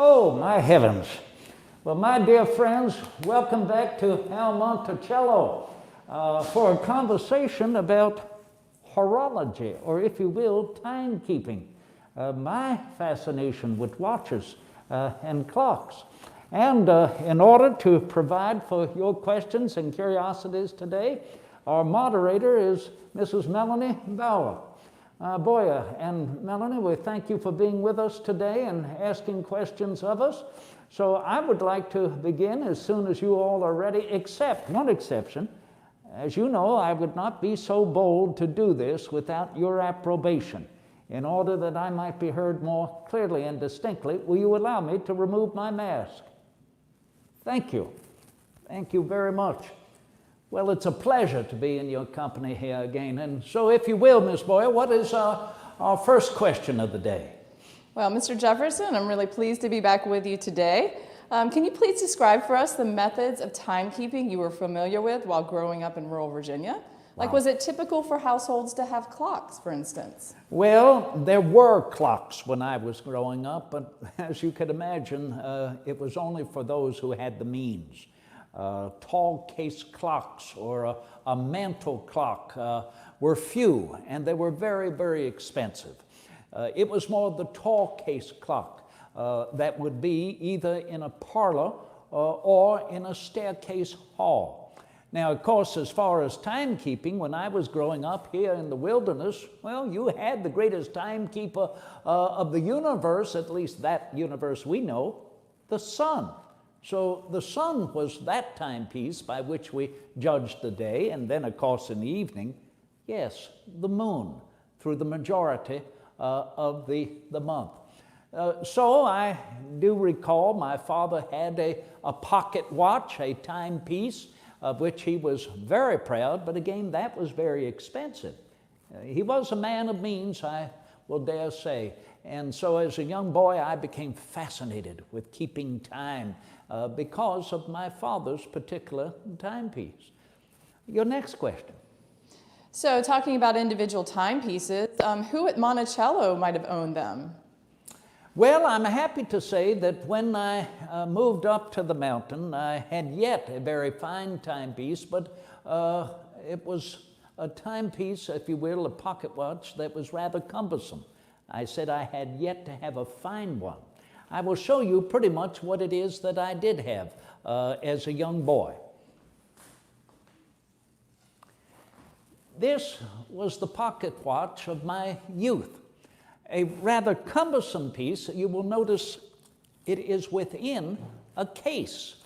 Oh, my heavens. Well, my dear friends, welcome back to Monticello for a conversation about horology, or if you will, timekeeping. My fascination with watches and clocks. And in order to provide for your questions and curiosities today, our moderator is Mrs. Melanie Boyer. And Melanie, we thank you for being with us today and asking questions of us. So I would like to begin as soon as you all are ready, except one exception. As you know, I would not be so bold to do this without your approbation. In order that I might be heard more clearly and distinctly, will you allow me to remove my mask? Thank you. Thank you very much. Well, it's a pleasure to be in your company here again. And so if you will, Ms. Boyer, what is our first question of the day? Well, Mr. Jefferson, I'm really pleased to be back with you today. Can you please describe for us the methods of timekeeping you were familiar with while growing up in rural Virginia? Like, was it typical for households to have clocks, for instance? Well, there were clocks when I was growing up, but as you could imagine, it was only for those who had the means. Tall case clocks or a mantle clock were few, and they were very, very expensive. It was more the tall case clock that would be either in a parlor or in a staircase hall. Now, of course, as far as timekeeping, when I was growing up here in the wilderness, well, you had the greatest timekeeper of the universe, at least that universe we know, the sun. So the sun was that timepiece by which we judged the day, and then, of course, in the evening, yes, the moon through the majority of the month. So I do recall my father had a pocket watch, a timepiece, of which he was very proud, but again, that was very expensive. He was a man of means, I will dare say. And so as a young boy, I became fascinated with keeping time because of my father's particular timepiece. Your next question. So talking about individual timepieces, who at Monticello might have owned them? Well, I'm happy to say that when I moved up to the mountain, I had yet a very fine timepiece, but it was a timepiece, if you will, a pocket watch that was rather cumbersome. I said I had yet to have a fine one. I will show you pretty much what it is that I did have as a young boy. This was the pocket watch of my youth. A rather cumbersome piece. You will notice it is within a case.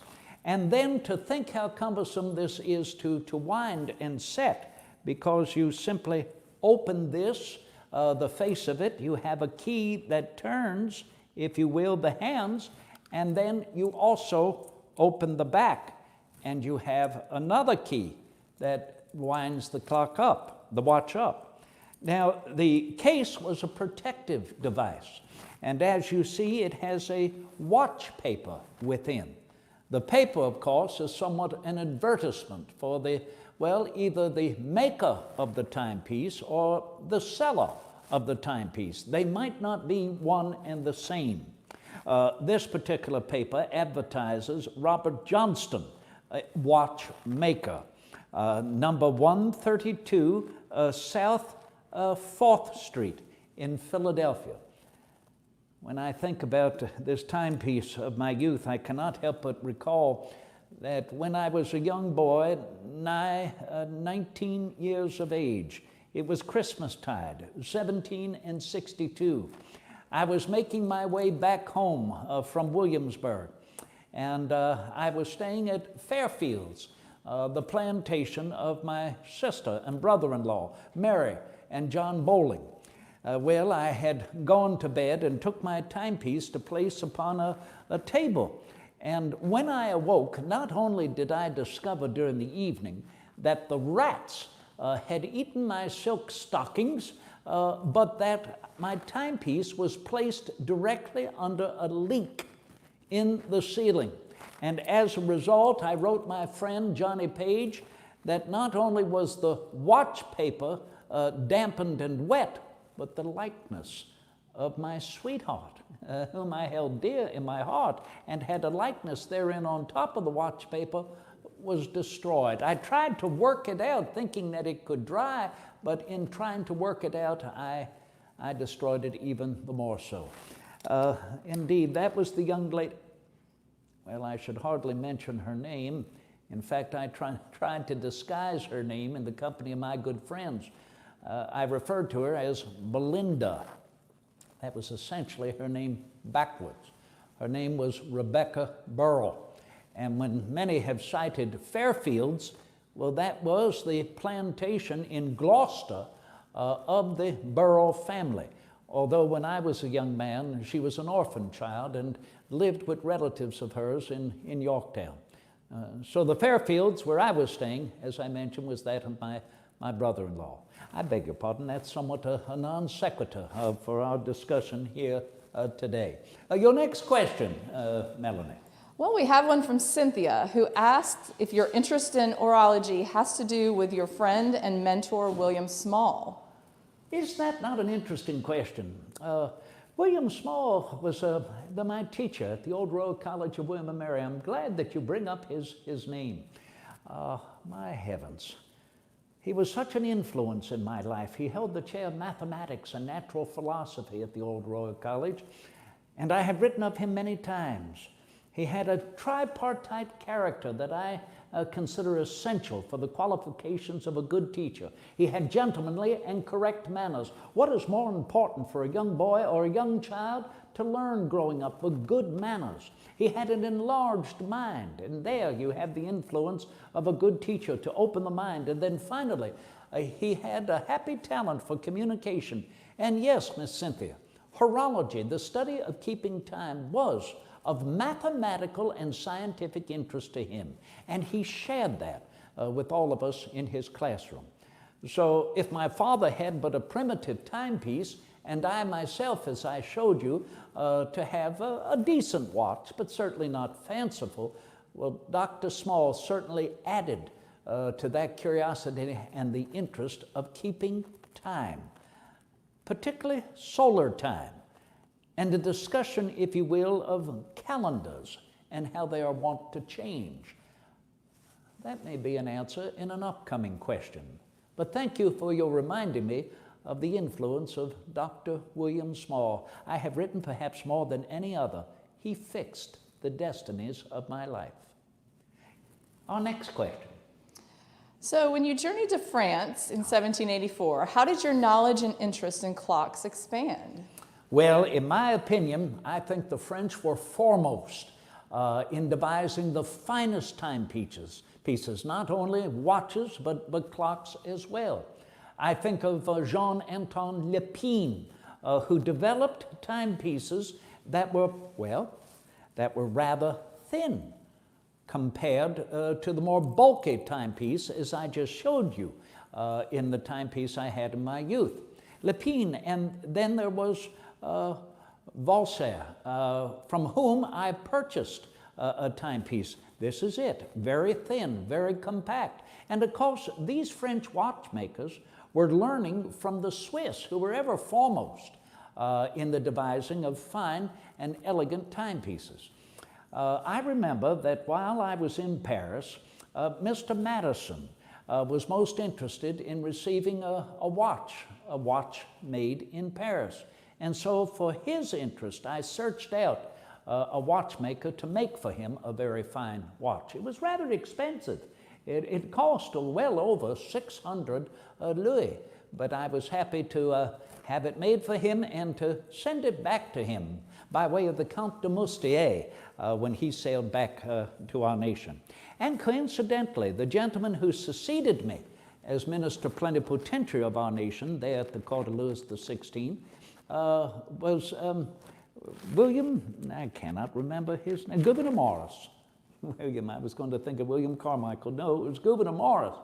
And then to think how cumbersome this is to wind and set, because you simply open this, the face of it, you have a key that turns, if you will, the hands, and then you also open the back, and you have another key that winds the clock up, the watch up. Now, the case was a protective device, and as you see, it has a watch paper within. The paper, of course, is somewhat an advertisement for either the maker of the timepiece or the seller of the timepiece. They might not be one and the same. This particular paper advertises Robert Johnston, a watchmaker, number 132 South 4th Street in Philadelphia. When I think about this timepiece of my youth, I cannot help but recall that when I was a young boy, 19 years of age, it was Christmastide, 1762. I was making my way back home from Williamsburg, and I was staying at Fairfields, the plantation of my sister and brother-in-law, Mary and John Bowling. Well, I had gone to bed and took my timepiece to place upon a table. And when I awoke, not only did I discover during the evening that the rats had eaten my silk stockings, but that my timepiece was placed directly under a leak in the ceiling. And as a result, I wrote my friend Johnny Page that not only was the watch paper dampened and wet, but the likeness of my sweetheart, whom I held dear in my heart and had a likeness therein on top of the watch paper, was destroyed. I tried to work it out thinking that it could dry, but in trying to work it out, I destroyed it even the more so. Indeed, that was the young lady. Well, I should hardly mention her name. In fact, I tried to disguise her name in the company of my good friends. I referred to her as Belinda. That was essentially her name backwards. Her name was Rebecca Burrell. And when many have cited Fairfields, well, that was the plantation in Gloucester of the Burrell family. Although when I was a young man, she was an orphan child and lived with relatives of hers in Yorktown. So the Fairfields, where I was staying, as I mentioned, was that of my brother-in-law. I beg your pardon, that's somewhat a non sequitur for our discussion here today. Your next question, Melanie. Well, we have one from Cynthia, who asked if your interest in orology has to do with your friend and mentor, William Small. Is that not an interesting question? William Small was my teacher at the Old Royal College of William and Mary. I'm glad that you bring up his name. My heavens. He was such an influence in my life. He held the chair of mathematics and natural philosophy at the Old Royal College, and I have written of him many times. He had a tripartite character that I consider essential for the qualifications of a good teacher. He had gentlemanly and correct manners. What is more important for a young boy or a young child? To learn growing up with good manners. He had an enlarged mind, and there you have the influence of a good teacher to open the mind. And then finally, he had a happy talent for communication. And yes, Miss Cynthia, horology, the study of keeping time, was of mathematical and scientific interest to him, and he shared that with all of us in his classroom. So if my father had but a primitive timepiece, and I myself, as I showed you, to have a decent watch, but certainly not fanciful, well, Dr. Small certainly added to that curiosity and the interest of keeping time, particularly solar time, and a discussion, if you will, of calendars and how they are wont to change. That may be an answer in an upcoming question. But thank you for your reminding me of the influence of Dr. William Small. I have written perhaps more than any other. He fixed the destinies of my life. Our next question. So when you journeyed to France in 1784, how did your knowledge and interest in clocks expand? Well, in my opinion, I think the French were foremost in devising the finest timepieces, not only watches, but clocks as well. I think of Jean-Antoine Lépine, who developed timepieces that were rather thin compared to the more bulky timepiece, as I just showed you in the timepiece I had in my youth. Lépine, and then there was Valser, from whom I purchased a timepiece. This is it, very thin, very compact. And of course, these French watchmakers were learning from the Swiss, who were ever foremost in the devising of fine and elegant timepieces. I remember that while I was in Paris, Mr. Madison was most interested in receiving a watch made in Paris. And so for his interest, I searched out a watchmaker to make for him a very fine watch. It was rather expensive. It cost well over 600 louis, but I was happy to have it made for him and to send it back to him by way of the Count de Moustier when he sailed back to our nation. And coincidentally, the gentleman who succeeded me as Minister Plenipotentiary of our nation there at the court of Louis XVI was William, I cannot remember his name, Gouverneur Morris. William, I was going to think of William Carmichael. No, it was Gouverneur Morris.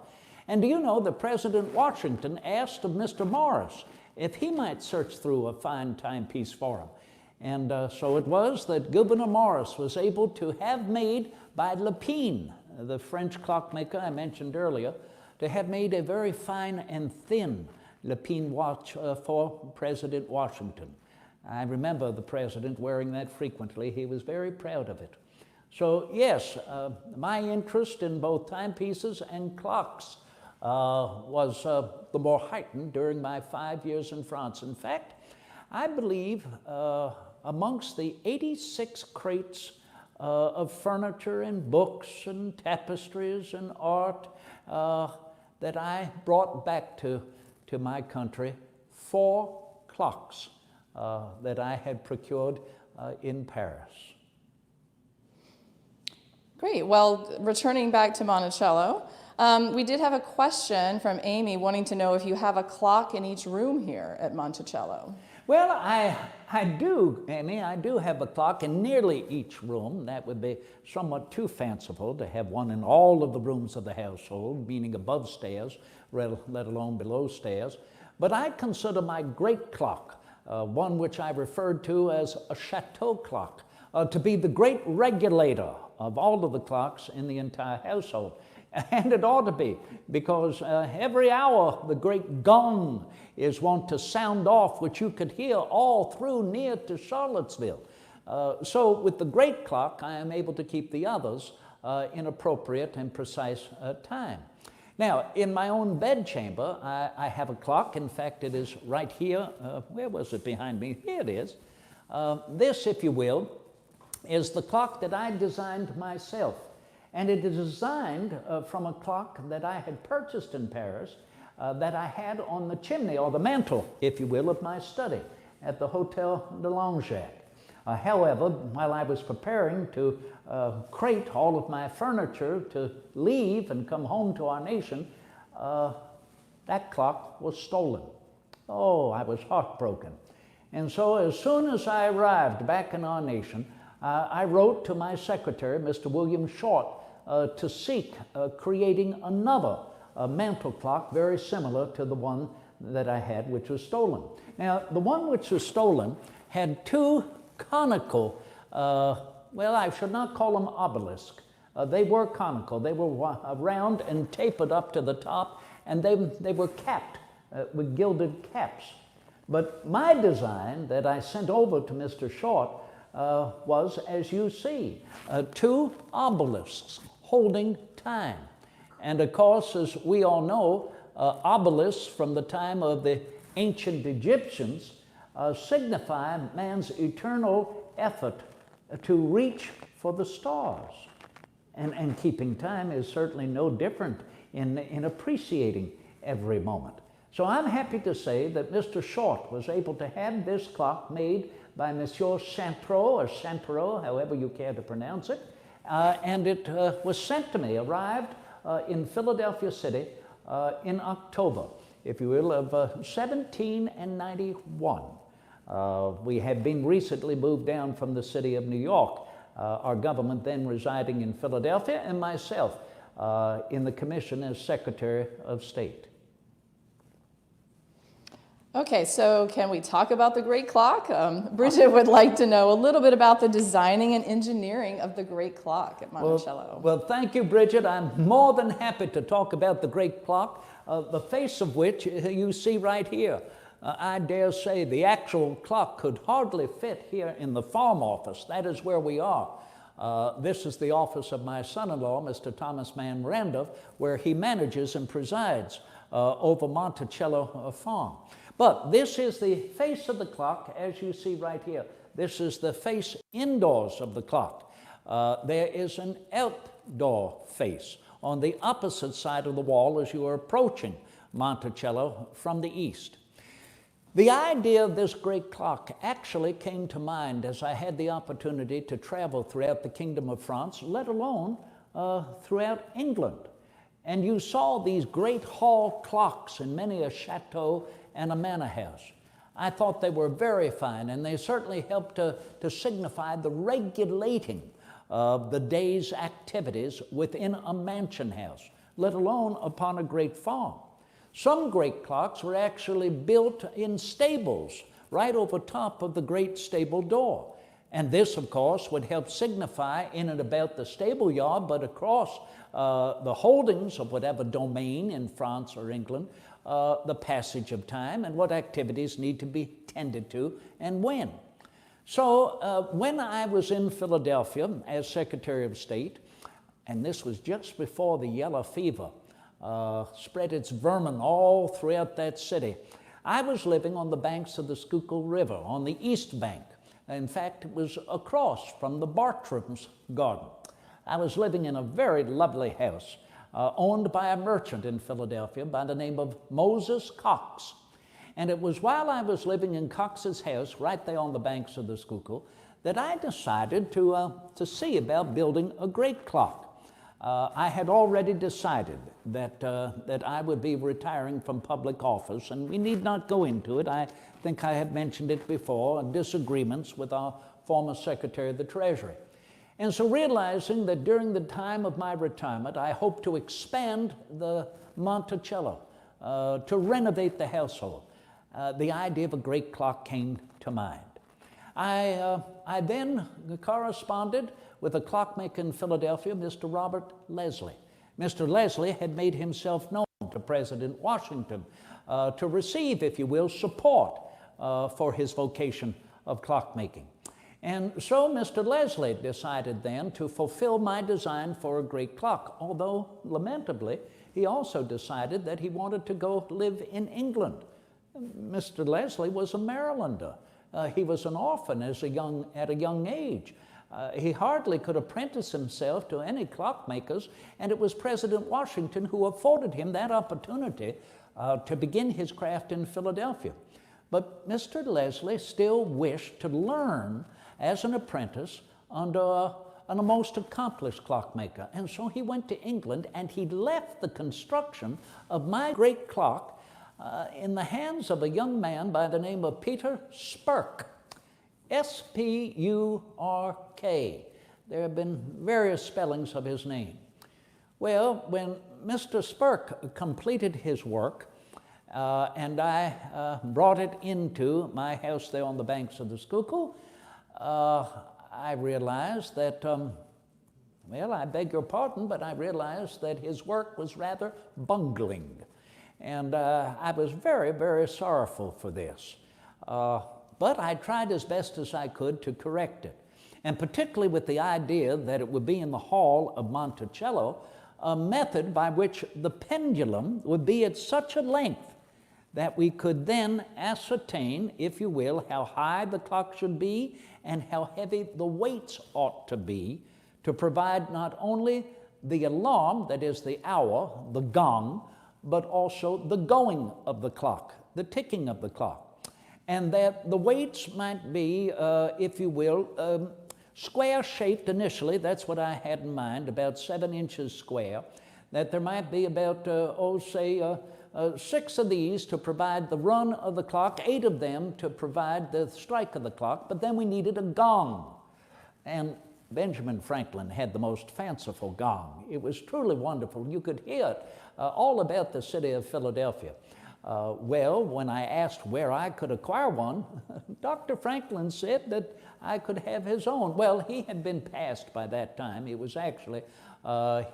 And do you know that President Washington asked of Mr. Morris if he might search through a fine timepiece for him. And so it was that Gouverneur Morris was able to have made by Lépine, the French clockmaker I mentioned earlier, to have made a very fine and thin Lépine watch for President Washington. I remember the president wearing that frequently. He was very proud of it. So yes, my interest in both timepieces and clocks was the more heightened during my 5 years in France. In fact, I believe amongst the 86 crates of furniture and books and tapestries and art that I brought back to my country, 4 clocks that I had procured in Paris. Great. Well, returning back to Monticello, we did have a question from Amy wanting to know if you have a clock in each room here at Monticello. Well, I do, Amy. I do have a clock in nearly each room. That would be somewhat too fanciful to have one in all of the rooms of the household, meaning above stairs, let alone below stairs. But I consider my great clock, one which I referred to as a chateau clock, to be the great regulator of all of the clocks in the entire household. And it ought to be, because every hour the great gong is wont to sound off, which you could hear all through near to Charlottesville. So with the great clock, I am able to keep the others in appropriate and precise time. Now, in my own bedchamber, I have a clock. In fact, it is right here. Where was it behind me? Here it is. This, if you will, is the clock that I designed myself. And it is designed from a clock that I had purchased in Paris that I had on the chimney, or the mantle, if you will, of my study at the Hotel de Langeac. However, while I was preparing to crate all of my furniture to leave and come home to our nation, that clock was stolen. Oh, I was heartbroken. And so as soon as I arrived back in our nation, I wrote to my secretary, Mr. William Short, to seek creating another mantle clock very similar to the one that I had, which was stolen. Now, the one which was stolen had 2 conical, well, I should not call them obelisks. They were conical. They were round and tapered up to the top, and they were capped with gilded caps. But my design that I sent over to Mr. Short was, as you see, 2 obelisks holding time. And of course, as we all know, obelisks from the time of the ancient Egyptians signify man's eternal effort to reach for the stars. And keeping time is certainly no different in appreciating every moment. So I'm happy to say that Mr. Short was able to have this clock made by Monsieur Chantreau, or Chantreau, however you care to pronounce it, and it was sent to me, arrived in Philadelphia City in October, if you will, of 1791. We had been recently moved down from the city of New York, our government then residing in Philadelphia, and myself in the commission as Secretary of State. Okay, so can we talk about the great clock? Bridget would like to know a little bit about the designing and engineering of the great clock at Monticello. Well, thank you, Bridget. I'm more than happy to talk about the great clock, the face of which you see right here. I dare say the actual clock could hardly fit here in the farm office. That is where we are. This is the office of my son-in-law, Mr. Thomas Mann Randolph, where he manages and presides over Monticello Farm. But this is the face of the clock, as you see right here. This is the face indoors of the clock. There is an outdoor face on the opposite side of the wall as you are approaching Monticello from the east. The idea of this great clock actually came to mind as I had the opportunity to travel throughout the Kingdom of France, let alone throughout England. And you saw these great hall clocks in many a chateau and a manor house. I thought they were very fine, and they certainly helped to signify the regulating of the day's activities within a mansion house, let alone upon a great farm. Some great clocks were actually built in stables right over top of the great stable door. And this, of course, would help signify in and about the stable yard, but across the holdings of whatever domain in France or England, the passage of time and what activities need to be tended to and when. So when I was in Philadelphia as Secretary of State, and this was just before the yellow fever spread its vermin all throughout that city, I was living on the banks of the Schuylkill River, on the east bank. In fact, it was across from the Bartram's garden. I was living in a very lovely house owned by a merchant in Philadelphia by the name of Moses Cox. And it was while I was living in Cox's house, right there on the banks of the Schuylkill, that I decided to see about building a great clock. I had already decided that I would be retiring from public office, and we need not go into it. I think I have mentioned it before, disagreements with our former Secretary of the Treasury. And so realizing that during the time of my retirement, I hope to expand the Monticello, to renovate the household, the idea of a great clock came to mind. I then corresponded with a clockmaker in Philadelphia, Mr. Robert Leslie. Mr. Leslie had made himself known to President Washington to receive, if you will, support for his vocation of clockmaking. And so Mr. Leslie decided then to fulfill my design for a great clock, although lamentably, he also decided that he wanted to go live in England. Mr. Leslie was a Marylander. He was an orphan at a young age. He hardly could apprentice himself to any clockmakers, and it was President Washington who afforded him that opportunity to begin his craft in Philadelphia. But Mr. Leslie still wished to learn as an apprentice under a most accomplished clockmaker. And so he went to England, and he left the construction of my great clock in the hands of a young man by the name of Peter Spurk, S-P-U-R-K. There have been various spellings of his name. Well, when Mr. Spurk completed his work, and I brought it into my house there on the banks of the Schuylkill, I realized that, well, I beg your pardon, but I realized that his work was rather bungling. And I was very, very sorrowful for this. But I tried as best as I could to correct it. And particularly with the idea that it would be in the hall of Monticello, a method by which the pendulum would be at such a length that we could then ascertain, if you will, how high the clock should be and how heavy the weights ought to be to provide not only the alarm, that is the hour, the gong, but also the going of the clock, the ticking of the clock. And that the weights might be, if you will, square-shaped initially. That's what I had in mind, about 7 inches square. That there might be about, say, 6 of these to provide the run of the clock, 8 of them to provide the strike of the clock, but then we needed a gong. And Benjamin Franklin had the most fanciful gong. It was truly wonderful. You could hear it all about the city of Philadelphia. Well, when I asked where I could acquire one, Dr. Franklin said that I could have his own. Well, he had been passed by that time. It was actually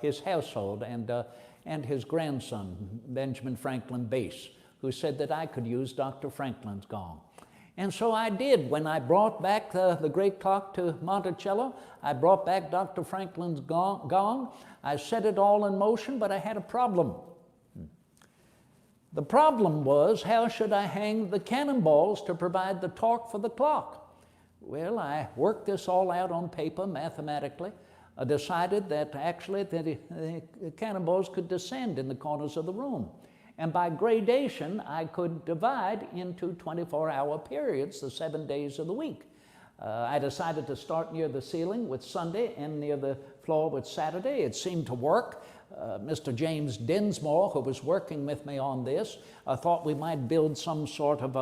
his household and his grandson, Benjamin Franklin Bass, who said that I could use Dr. Franklin's gong. And so I did. When I brought back the great clock to Monticello, I brought back Dr. Franklin's gong. I set it all in motion, but I had a problem. The problem was, how should I hang the cannonballs to provide the torque for the clock? Well, I worked this all out on paper mathematically. I decided that actually the cannonballs could descend in the corners of the room. And by gradation, I could divide into 24-hour periods, the 7 days of the week. I decided to start near the ceiling with Sunday and near the floor with Saturday. It seemed to work. Mr. James Dinsmore, who was working with me on this, thought we might build some sort of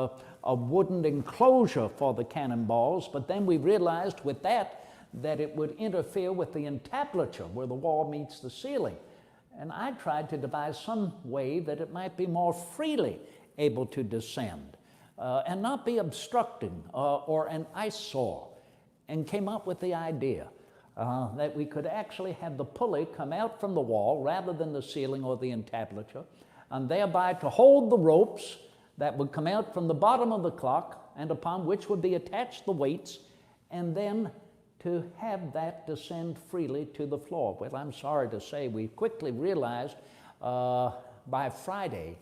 a wooden enclosure for the cannonballs, but then we realized with that it would interfere with the entablature where the wall meets the ceiling. And I tried to devise some way that it might be more freely able to descend and not be obstructing or an eyesore. and came up with the idea that we could actually have the pulley come out from the wall rather than the ceiling or the entablature, and thereby to hold the ropes that would come out from the bottom of the clock and upon which would be attached the weights, and then to have that descend freely to the floor. Well, I'm sorry to say we quickly realized by Friday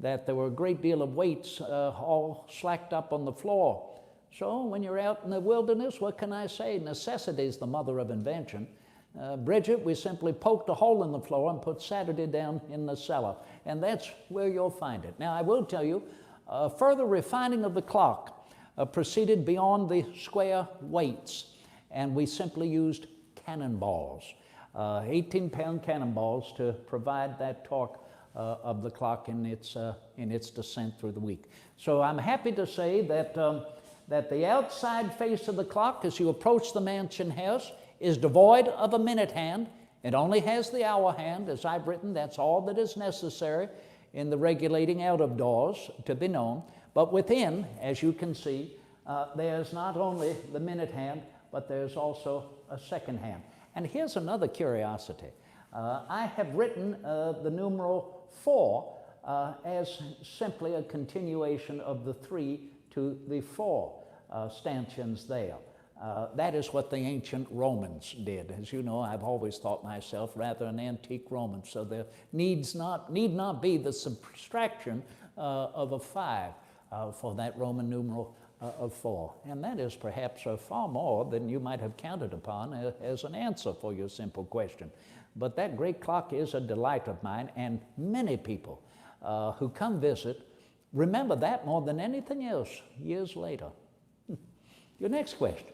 that there were a great deal of weights all slacked up on the floor. So when you're out in the wilderness, what can I say? Necessity is the mother of invention. Bridget, we simply poked a hole in the floor and put Saturday down in the cellar, and that's where you'll find it. Now, I will tell you, further refining of the clock proceeded beyond the square weights, and we simply used cannonballs, 18-pound cannonballs to provide that torque of the clock in its descent through the week. So I'm happy to say that the outside face of the clock as you approach the mansion house is devoid of a minute hand. It only has the hour hand. As I've written, that's all that is necessary in the regulating out of doors to be known. But within, as you can see, there's not only the minute hand, but there's also a second hand. And here's another curiosity. I have written the numeral 4 as simply a continuation of the 3 to the 4 stanchions there. That is what the ancient Romans did. As you know, I've always thought myself rather an antique Roman, so there need not be the subtraction of a 5 for that Roman numeral of 4. And that is perhaps far more than you might have counted upon as an answer for your simple question. But that great clock is a delight of mine, and many people who come visit remember that more than anything else years later. Your next question.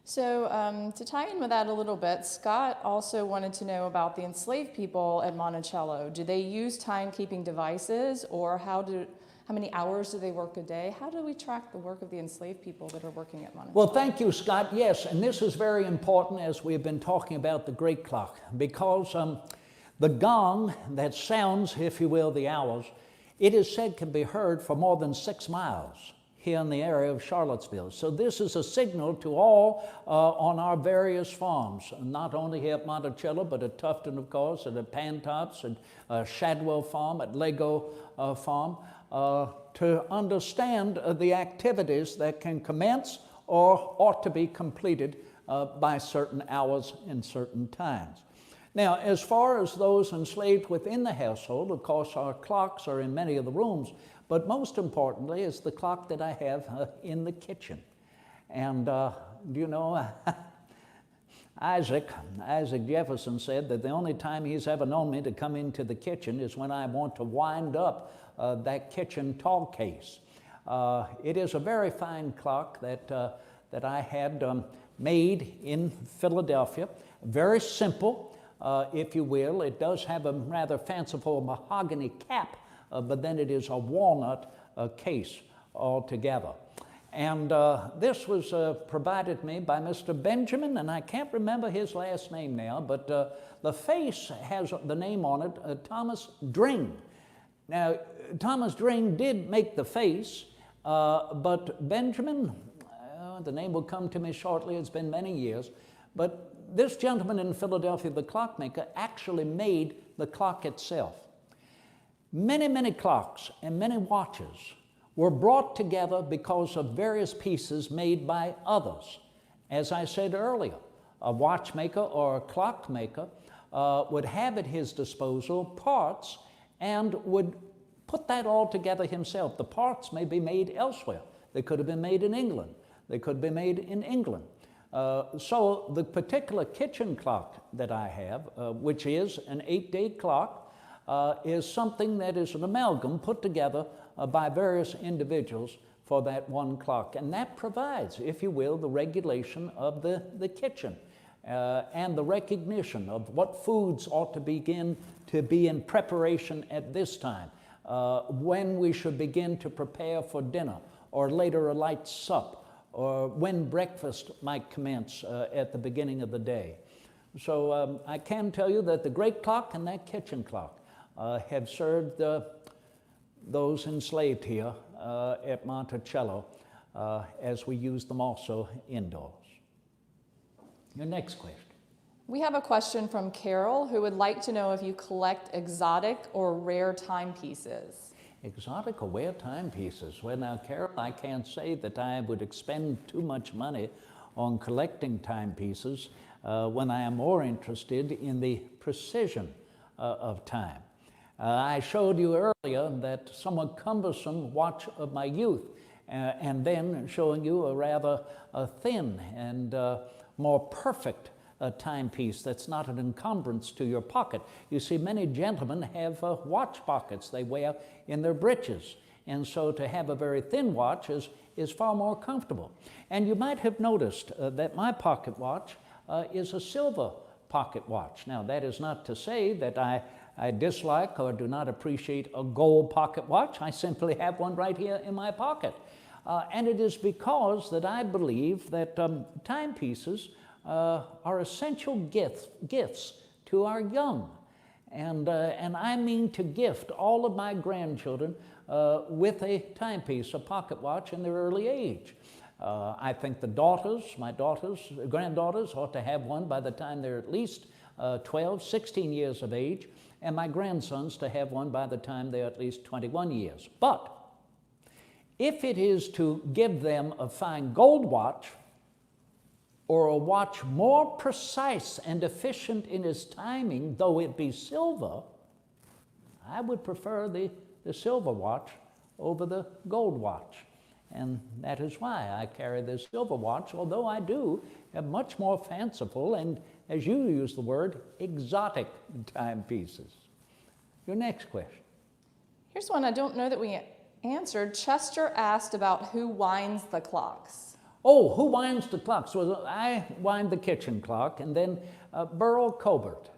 So to tie in with that a little bit, Scott also wanted to know about the enslaved people at Monticello. Do they use timekeeping devices, or how many hours do they work a day? How do we track the work of the enslaved people that are working at Monticello? Well, thank you, Scott. Yes, and this is very important as we've been talking about the great clock, because the gong that sounds, if you will, the hours, it is said can be heard for more than 6 miles here in the area of Charlottesville. So this is a signal to all on our various farms, not only here at Monticello, but at Tufton, of course, and at Pantops, at Shadwell Farm, at Lego Farm, to understand the activities that can commence or ought to be completed by certain hours and certain times. Now, as far as those enslaved within the household, of course, our clocks are in many of the rooms, but most importantly is the clock that I have in the kitchen. And you know, Isaac Jefferson said that the only time he's ever known me to come into the kitchen is when I want to wind up that kitchen tall case. It is a very fine clock that I had made in Philadelphia. Very simple, if you will. It does have a rather fanciful mahogany cap, but then it is a walnut case altogether. And this was provided me by Mr. Benjamin, and I can't remember his last name now, but the face has the name on it, Thomas Dring. Now, Thomas Dring did make the face, but Benjamin, the name will come to me shortly, it's been many years, but this gentleman in Philadelphia, the clockmaker, actually made the clock itself. Many, many clocks and many watches were brought together because of various pieces made by others. As I said earlier, a watchmaker or a clockmaker would have at his disposal parts and would put that all together himself. The parts may be made elsewhere. They could have been made in England. They could be made in England. So the particular kitchen clock that I have, which is an 8-day clock, is something that is an amalgam put together by various individuals for that one clock. And that provides, if you will, the regulation of the kitchen and the recognition of what foods ought to begin to be in preparation at this time, when we should begin to prepare for dinner, or later a light sup, or when breakfast might commence at the beginning of the day. So I can tell you that the great clock and that kitchen clock have served those enslaved here at Monticello as we use them also indoors. Your next question. We have a question from Carol who would like to know if you collect exotic or rare timepieces. Exotic or rare timepieces? Well, now, Carol, I can't say that I would expend too much money on collecting timepieces when I am more interested in the precision of time. I showed you earlier that somewhat cumbersome watch of my youth, and then showing you a rather thin and more perfect timepiece that's not an encumbrance to your pocket. You see, many gentlemen have watch pockets they wear in their breeches, and so to have a very thin watch is far more comfortable. And you might have noticed that my pocket watch is a silver pocket watch. Now, that is not to say that I dislike or do not appreciate a gold pocket watch. I simply have one right here in my pocket. And it is because that I believe that timepieces are essential gifts to our young. And I mean to gift all of my grandchildren with a timepiece, a pocket watch in their early age. I think my granddaughters ought to have one by the time they're at least 12, 16 years of age, and my grandsons to have one by the time they're at least 21 years. But if it is to give them a fine gold watch or a watch more precise and efficient in its timing, though it be silver, I would prefer the silver watch over the gold watch. And that is why I carry this silver watch, although I do have much more fanciful and, as you use the word, exotic timepieces. Your next question. Here's one I don't know that we answered. Chester asked about who winds the clocks. Oh, who winds the clocks? Well, I wind the kitchen clock, and then Burl Colbert,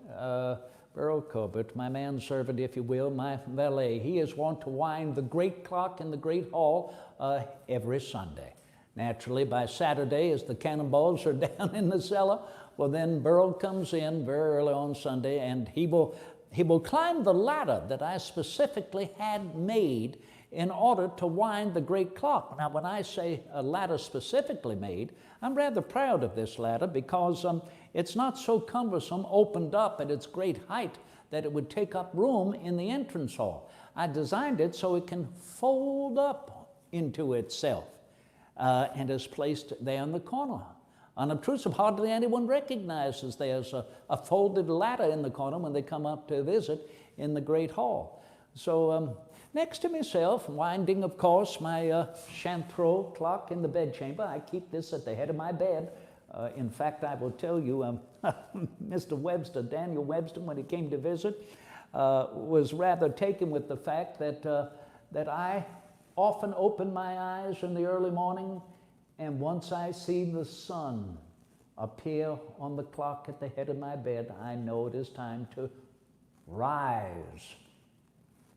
my manservant, if you will, my valet, he is wont to wind the great clock in the great hall every Sunday. Naturally, by Saturday, as the cannonballs are down in the cellar, well, then Burl comes in very early on Sunday, and he will climb the ladder that I specifically had made in order to wind the great clock. Now, when I say a ladder specifically made, I'm rather proud of this ladder because it's not so cumbersome, opened up at its great height that it would take up room in the entrance hall. I designed it so it can fold up into itself and is placed there in the corner. Unobtrusive, hardly anyone recognizes there's a folded ladder in the corner when they come up to visit in the great hall. So next to myself, winding, of course, my Chantreux clock in the bedchamber. I keep this at the head of my bed. In fact, I will tell you, Mr. Webster, Daniel Webster, when he came to visit, was rather taken with the fact that I often open my eyes in the early morning, and once I see the sun appear on the clock at the head of my bed, I know it is time to rise,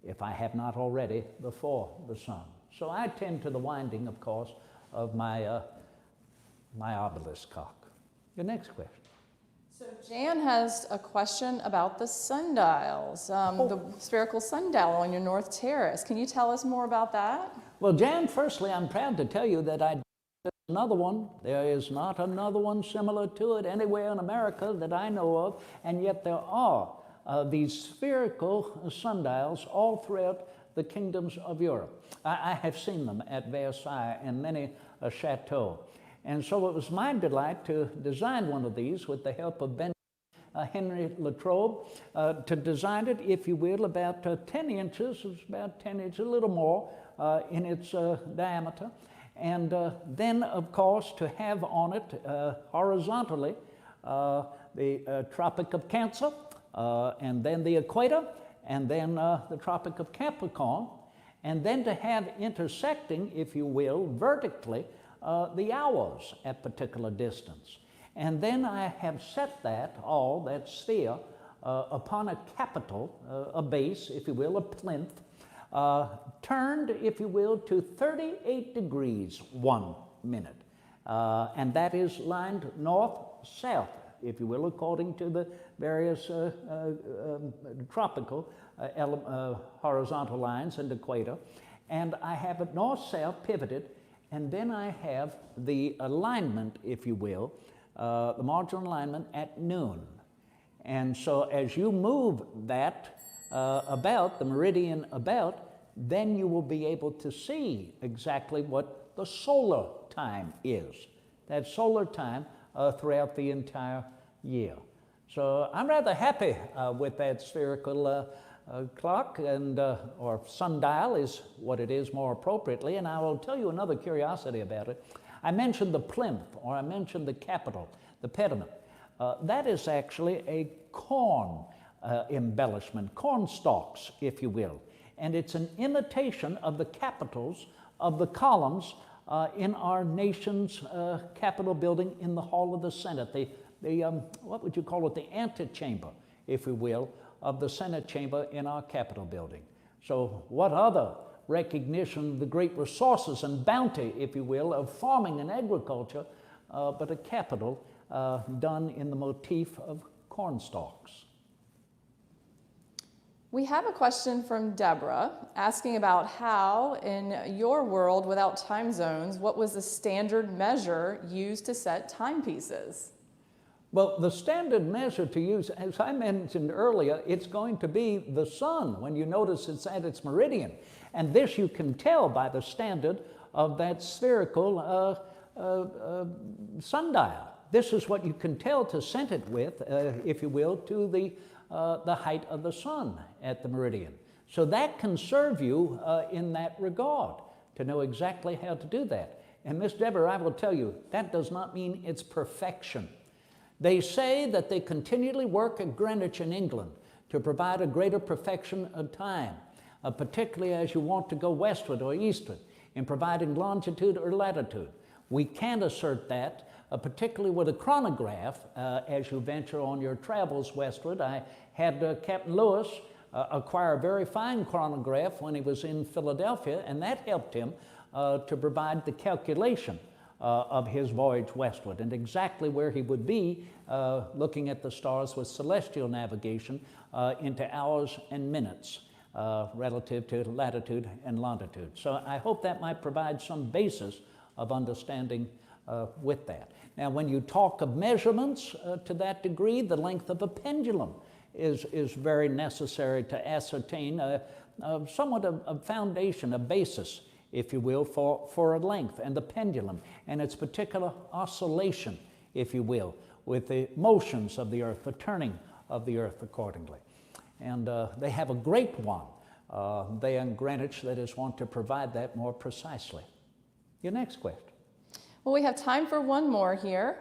if I have not already, before the sun. So I tend to the winding, of course, of my obelisk clock. Your next question. So Jan has a question about the sundials, the Spherical Sundial on your North Terrace. Can you tell us more about that? Well, Jan, firstly, I'm proud to tell you that there's another one. There is not another one similar to it anywhere in America that I know of, and yet there are these spherical sundials all throughout the kingdoms of Europe. I have seen them at Versailles and many a chateau. And so it was my delight to design one of these with the help of Henry Latrobe, to design it, if you will, about 10 inches, it's about 10 inches, a little more in its diameter. And then, of course, to have on it horizontally the Tropic of Cancer, and then the equator, and then the Tropic of Capricorn, and then to have intersecting, if you will, vertically, the hours at particular distance. And then I have set that sphere, upon a capital, a base, if you will, a plinth, turned, if you will, to 38 degrees 1 minute. And that is lined north-south, if you will, according to the various tropical horizontal lines and equator. And I have it north-south pivoted, and then I have the alignment, if you will, the marginal alignment at noon. And so as you move that about, the meridian about, then you will be able to see exactly what the solar time is. That solar time throughout the entire year. So I'm rather happy with that spherical clock, and or sundial is what it is more appropriately. And I will tell you another curiosity about it. I mentioned the plinth, or I mentioned the capital, the pediment. That is actually a corn embellishment, corn stalks, if you will. And it's an imitation of the capitals of the columns in our nation's Capitol building in the Hall of the Senate. The what would you call it? The antechamber, if you will, of the Senate chamber in our Capitol building. So what other recognition of the great resources and bounty, if you will, of farming and agriculture, but a Capitol done in the motif of corn stalks. We have a question from Deborah asking about how, in your world without time zones, what was the standard measure used to set timepieces? Well, the standard measure to use, as I mentioned earlier, it's going to be the sun when you notice it's at its meridian. And this you can tell by the standard of that spherical sundial. This is what you can tell to set it with, if you will, to the height of the sun at the meridian. So that can serve you in that regard, to know exactly how to do that. And Miss Deborah, I will tell you, that does not mean it's perfection. They say that they continually work at Greenwich in England to provide a greater perfection of time, particularly as you want to go westward or eastward in providing longitude or latitude. We can't assert that, particularly with a chronograph, as you venture on your travels westward. I had Captain Lewis acquire a very fine chronograph when he was in Philadelphia, and that helped him to provide the calculation of his voyage westward and exactly where he would be looking at the stars with celestial navigation into hours and minutes relative to latitude and longitude. So I hope that might provide some basis of understanding with that. Now, when you talk of measurements to that degree, the length of a pendulum is very necessary to ascertain somewhat a foundation, a basis, if you will, for a length and the pendulum and its particular oscillation, if you will, with the motions of the earth, the turning of the earth accordingly. And they have a great one. They in Greenwich, that is, want to provide that more precisely. Your next question. Well, we have time for one more here.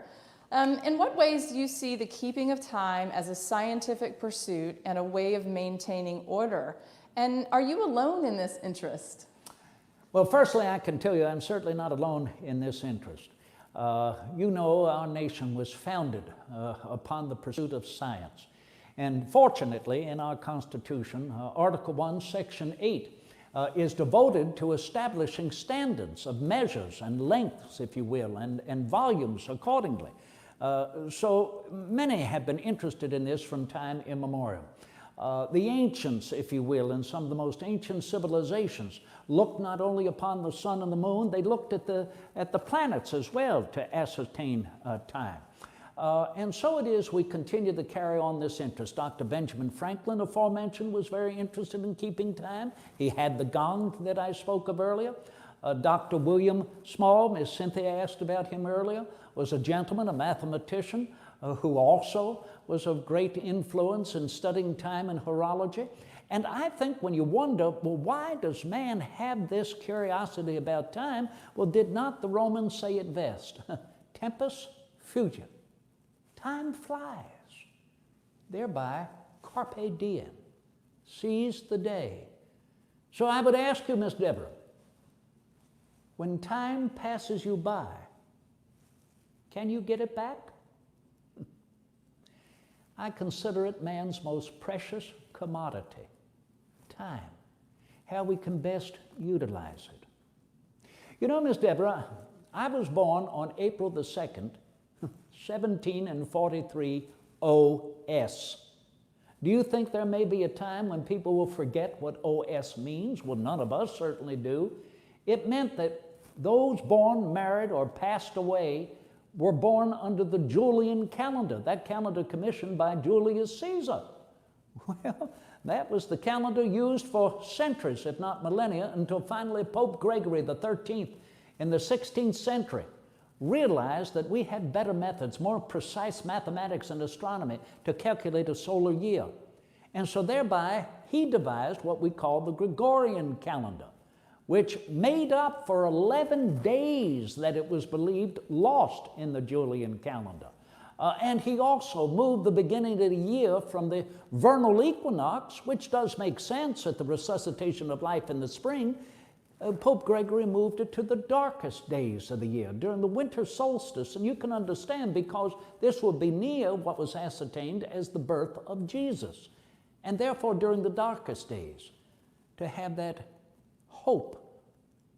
In what ways do you see the keeping of time as a scientific pursuit and a way of maintaining order? And are you alone in this interest? Well, firstly, I can tell you I'm certainly not alone in this interest. You know, our nation was founded upon the pursuit of science. And fortunately, in our Constitution, Article 1, Section 8, is devoted to establishing standards of measures and lengths, if you will, and volumes accordingly. So many have been interested in this from time immemorial. The ancients, if you will, and some of the most ancient civilizations looked not only upon the sun and the moon, they looked at the planets as well to ascertain time. And so it is we continue to carry on this interest. Dr. Benjamin Franklin, aforementioned, was very interested in keeping time. He had the gong that I spoke of earlier. Dr. William Small, Miss Cynthia asked about him earlier, was a gentleman, a mathematician, who also was of great influence in studying time and horology. And I think when you wonder, well, why does man have this curiosity about time? Well, did not the Romans say it best? Tempus fugit. Time flies. Thereby, carpe diem. Seize the day. So I would ask you, Miss Deborah, when time passes you by, can you get it back? I consider it man's most precious commodity, time, how we can best utilize it. You know, Miss Deborah, I was born on April the 2nd, 1743 OS. Do you think there may be a time when people will forget what OS means? Well, none of us certainly do. It meant that those born, married, or passed away were born under the Julian calendar, that calendar commissioned by Julius Caesar. Well, that was the calendar used for centuries, if not millennia, until finally Pope Gregory the 13th in the 16th century realized that we had better methods, more precise mathematics and astronomy to calculate a solar year. And so thereby, he devised what we call the Gregorian calendar, which made up for 11 days that it was believed lost in the Julian calendar. And he also moved the beginning of the year from the vernal equinox, which does make sense at the resuscitation of life in the spring. Pope Gregory moved it to the darkest days of the year, during the winter solstice. And you can understand, because this would be near what was ascertained as the birth of Jesus. And therefore, during the darkest days, to have that hope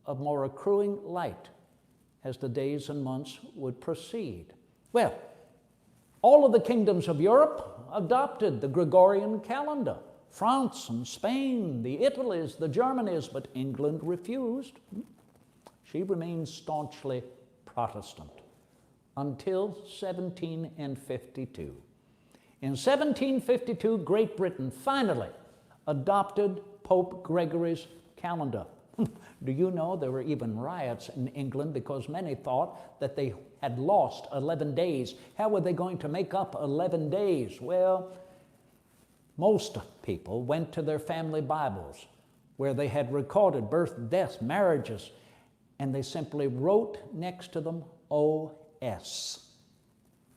of more accruing light as the days and months would proceed. Well, all of the kingdoms of Europe adopted the Gregorian calendar. France and Spain, the Italies, the Germanys, but England refused. She remained staunchly Protestant until 1752. In 1752, Great Britain finally adopted Pope Gregory's calendar. Do you know there were even riots in England because many thought that they had lost 11 days. How were they going to make up 11 days? Well, most people went to their family Bibles where they had recorded birth, deaths, marriages, and they simply wrote next to them OS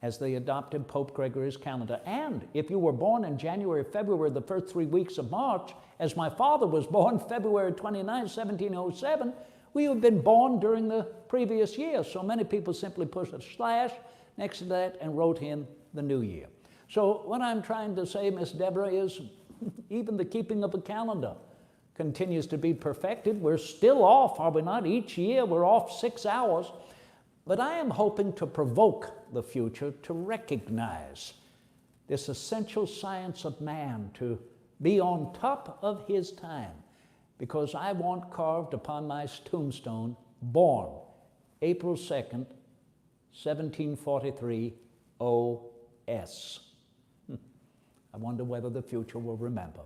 as they adopted Pope Gregory's calendar. And if you were born in January, February, the first 3 weeks of March, as my father was born February 29, 1707, we had been born during the previous year. So many people simply put a slash next to that and wrote in the new year. So what I'm trying to say, Miss Deborah, is even the keeping of a calendar continues to be perfected. We're still off, are we not? Each year we're off 6 hours. But I am hoping to provoke the future to recognize this essential science of man, to be on top of his time, because I want carved upon my tombstone, born April 2nd, 1743, OS. I wonder whether the future will remember.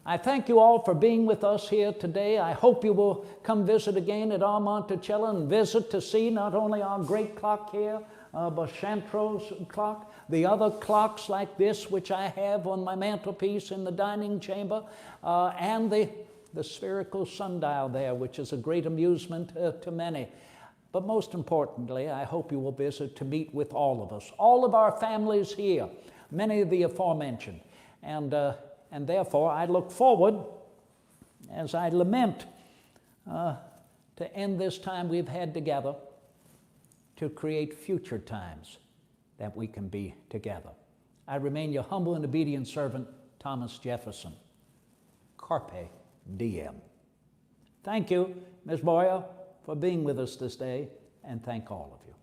I thank you all for being with us here today. I hope you will come visit again at our Monticello and visit to see not only our great clock here, but Chantrau's clock, the other clocks like this which I have on my mantelpiece in the dining chamber, and the Spherical Sundial there, which is a great amusement to many. But most importantly, I hope you will visit to meet with all of us, all of our families here, many of the aforementioned. And therefore, I look forward, as I lament, to end this time we've had together, to create future times that we can be together. I remain your humble and obedient servant, Thomas Jefferson. Carpe diem. Thank you, Ms. Boyer, for being with us this day, and thank all of you.